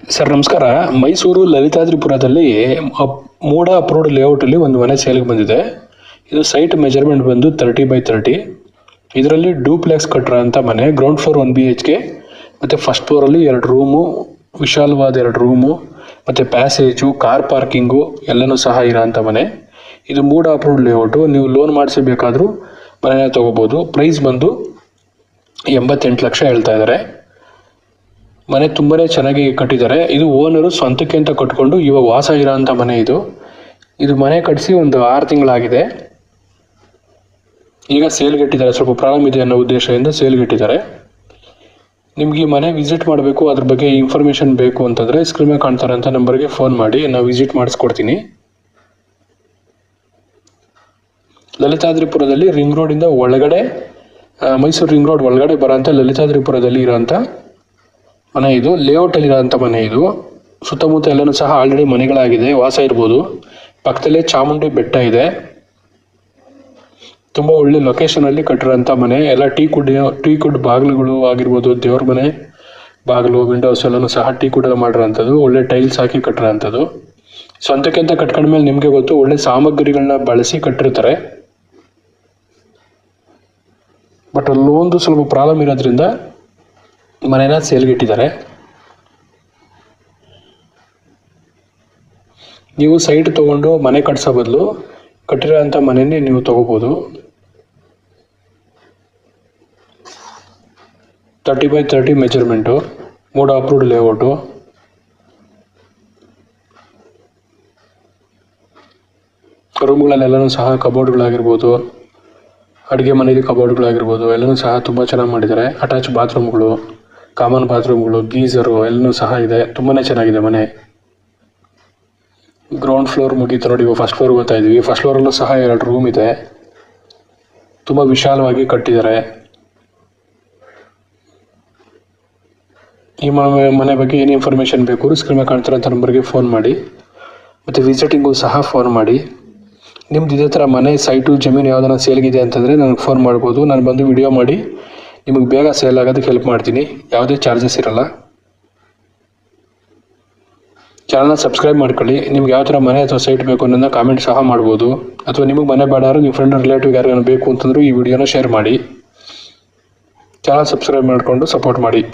Sir ನಮಸ್ಕಾರ. ಮೈಸೂರು ಲಲಿತಾದ್ರಿಪುರದಲ್ಲಿ ಮೋಡ approved ಲೇಔಟಲ್ಲಿ ಒಂದು ಮನೆ ಸೇಲಿಗೆ ಬಂದಿದೆ. ಇದು ಸೈಟ್ ಮೆಜರ್ಮೆಂಟ್ ಬಂದು 30x30. ಇದರಲ್ಲಿ ಡೂಪ್ಲೆಕ್ಸ್ ಕಟ್ಟರ ಅಂತ ಮನೆ. ಗ್ರೌಂಡ್ ಫ್ಲೋರ್ 1 BHK ಮತ್ತು ಫಸ್ಟ್ ಫ್ಲೋರಲ್ಲಿ 2 ರೂಮು, ವಿಶಾಲವಾದ 2 ರೂಮು ಮತ್ತು ಪ್ಯಾಸೇಜು, ಕಾರ್ ಪಾರ್ಕಿಂಗು ಎಲ್ಲನೂ ಸಹ ಇರೋಂಥ ಮನೆ. ಇದು ಮೋಡ ಅಪ್ರೂವ್ಡ್ ಲೇಔಟು. ನೀವು ಲೋನ್ ಮಾಡಿಸಬೇಕಾದ್ರೂ ಮನೆಯ ತೊಗೋಬೋದು. ಪ್ರೈಸ್ ಬಂದು 88 ಲಕ್ಷ ಹೇಳ್ತಾ ಇದ್ದಾರೆ. ಮನೆ ತುಂಬಾ ಚೆನ್ನಾಗಿ ಕಟ್ಟಿದ್ದಾರೆ. ಇದು ಓನರು ಸ್ವಂತಕ್ಕೆ ಅಂತ ಕಟ್ಕೊಂಡು ಇವಾಗ ವಾಸ ಇರೋಂಥ ಮನೆ. ಇದು ಮನೆ ಕಟ್ಟಿಸಿ ಒಂದು 6 ತಿಂಗಳಾಗಿದೆ. ಈಗ ಸೇಲ್ಗಿಟ್ಟಿದ್ದಾರೆ. ಸ್ವಲ್ಪ ಪ್ರಾಬ್ಲಮ್ ಇದೆ ಅನ್ನೋ ಉದ್ದೇಶದಿಂದ ಸೇಲ್ಗಿಟ್ಟಿದ್ದಾರೆ. ನಿಮ್ಗೆ ಈ ಮನೆ ವಿಸಿಟ್ ಮಾಡಬೇಕು, ಅದ್ರ ಬಗ್ಗೆ ಇನ್ಫಾರ್ಮೇಷನ್ ಬೇಕು ಅಂತಂದರೆ ಸ್ಕ್ರೀನ್ ಮೇಲೆ ಕಾಣ್ತಾರಂಥ ನಂಬರ್ಗೆ ಫೋನ್ ಮಾಡಿ, ನಾವು ವಿಸಿಟ್ ಮಾಡಿಸ್ಕೊಡ್ತೀನಿ. ಲಲಿತಾದ್ರಿಪುರದಲ್ಲಿ ರಿಂಗ್ ರೋಡಿಂದ ಒಳಗಡೆ, ಮೈಸೂರು ರಿಂಗ್ ರೋಡ್ ಒಳಗಡೆ ಬರೋಂಥ ಲಲಿತಾದ್ರಿಪುರದಲ್ಲಿ ಇರೋಂಥ ಮನೆ. ಇದು ಲೇಔಟಲ್ಲಿ ಇರೋಂಥ ಮನೆ. ಇದು ಸುತ್ತಮುತ್ತ ಎಲ್ಲನೂ ಸಹ ಆಲ್ರೆಡಿ ಮನೆಗಳಾಗಿದೆ, ವಾಸ ಇರ್ಬೋದು. ಪಕ್ಕದಲ್ಲೇ ಚಾಮುಂಡಿ ಬೆಟ್ಟ ಇದೆ. ತುಂಬ ಒಳ್ಳೆ ಲೊಕೇಶನಲ್ಲಿ ಕಟ್ಟಿರೋಂಥ ಮನೆ. ಎಲ್ಲ ಟೀ ಕುಡ್ ಬಾಗಿಲುಗಳು ಆಗಿರ್ಬೋದು, ದೇವ್ರ ಮನೆ ಬಾಗಿಲು, ವಿಂಡೋಸ್ ಎಲ್ಲನೂ ಸಹ ಟೀ ಕುಡ್ ಮಾಡಿರೋಂಥದ್ದು. ಒಳ್ಳೆ ಟೈಲ್ಸ್ ಹಾಕಿ ಕಟ್ಟಿರೋಂಥದ್ದು. ಸ್ವಂತಕ್ಕೆ ಅಂತ ಕಟ್ಕೊಂಡ್ಮೇಲೆ ನಿಮಗೆ ಗೊತ್ತು, ಒಳ್ಳೆ ಸಾಮಗ್ರಿಗಳನ್ನ ಬಳಸಿ ಕಟ್ಟಿರ್ತಾರೆ. ಬಟ್ ಅಲ್ಲೊಂದು ಸ್ವಲ್ಪ ಪ್ರಾಬ್ಲಮ್ ಇರೋದ್ರಿಂದ ಮನೆನ ಸೇಲ್ಗಿಟ್ಟಿದ್ದಾರೆ. ನೀವು ಸೈಟ್ ತೊಗೊಂಡು ಮನೆ ಕಟ್ಸೋ ಬದಲು ಕಟ್ಟಿರೋಂಥ ಮನೆಯೇ ನೀವು ತೊಗೋಬೋದು. 30x30 ಮೆಜರ್ಮೆಂಟು, ಮೋಡ ಅಪ್ರೂವ್ಡ್ ಲೇಔಟು. ರೂಮ್ಗಳಲ್ಲೆಲ್ಲನೂ ಸಹ ಕಬೋರ್ಡ್ಗಳಾಗಿರ್ಬೋದು, ಅಡುಗೆ ಮನೆಯಲ್ಲಿ ಕಬೋರ್ಡ್ಗಳಾಗಿರ್ಬೋದು ಎಲ್ಲನೂ ಸಹ ತುಂಬ ಚೆನ್ನಾಗಿ ಮಾಡಿದ್ದಾರೆ. ಅಟ್ಯಾಚ್ ಬಾತ್ರೂಮ್ಗಳು, ಕಾಮನ್ ಬಾತ್ರೂಮ್ಗಳು, ಗೀಝರು ಎಲ್ಲನೂ ಸಹ ಇದೆ. ತುಂಬಾ ಚೆನ್ನಾಗಿದೆ ಮನೆ. ಗ್ರೌಂಡ್ ಫ್ಲೋರ್ ಮುಗೀತು ನೋಡಿ, ಫಸ್ಟ್ ಫ್ಲೋರ್ ಬರ್ತಾ ಇದ್ವಿ. ಫಸ್ಟ್ ಫ್ಲೋರಲ್ಲೂ ಸಹ 2 ರೂಮ್ ಇದೆ. ತುಂಬ ವಿಶಾಲವಾಗಿ ಕಟ್ಟಿದ್ದಾರೆ. ಈ ಮನೆ ಬಗ್ಗೆ ಏನು ಇನ್ಫಾರ್ಮೇಷನ್ ಬೇಕು ಸ್ಕ್ರೀನ್ ಮೇಲೆ ಕಾಣ್ತಿರೋಂಥ ನಂಬರ್ಗೆ ಫೋನ್ ಮಾಡಿ, ಮತ್ತು ವಿಸಿಟಿಂಗು ಸಹ ಫೋನ್ ಮಾಡಿ. ನಿಮ್ದು ಇದೇ ಥರ ಮನೆ, ಸೈಟು, ಜಮೀನು ಯಾವುದನ್ನ ಸೇಲ್ಗಿದೆ ಅಂತಂದರೆ ನನಗೆ ಫೋನ್ ಮಾಡ್ಬೋದು. ನಾನು ಬಂದು ವಿಡಿಯೋ ಮಾಡಿ ನಿಮಗೆ ಬೇಗ ಸೇಲ್ ಆಗೋದಕ್ಕೆ ಹೆಲ್ಪ್ ಮಾಡ್ತೀನಿ. ಯಾವುದೇ ಚಾರ್ಜಸ್ ಇರಲ್ಲ. ಚಾನಲ್ನ ಸಬ್ಸ್ಕ್ರೈಬ್ ಮಾಡ್ಕೊಳ್ಳಿ. ನಿಮ್ಗೆ ಯಾವ ಥರ ಮನೆ ಅಥವಾ ಸೈಟ್ ಬೇಕು ಅನ್ನೋದನ್ನ ಕಾಮೆಂಟ್ ಸಹ ಮಾಡ್ಬೋದು. ಅಥವಾ ನಿಮಗೆ ಮನೆ ಬೇಡಾರು ನಿಮ್ಮ ಫ್ರೆಂಡ್ ರಿಲೇಟಿವ್ ಯಾರಿಗಾರು ಬೇಕು ಅಂತಂದರೂ ಈ ವಿಡಿಯೋನ ಶೇರ್ ಮಾಡಿ. ಚಾನಲ್ ಸಬ್ಸ್ಕ್ರೈಬ್ ಮಾಡಿಕೊಂಡು ಸಪೋರ್ಟ್ ಮಾಡಿ.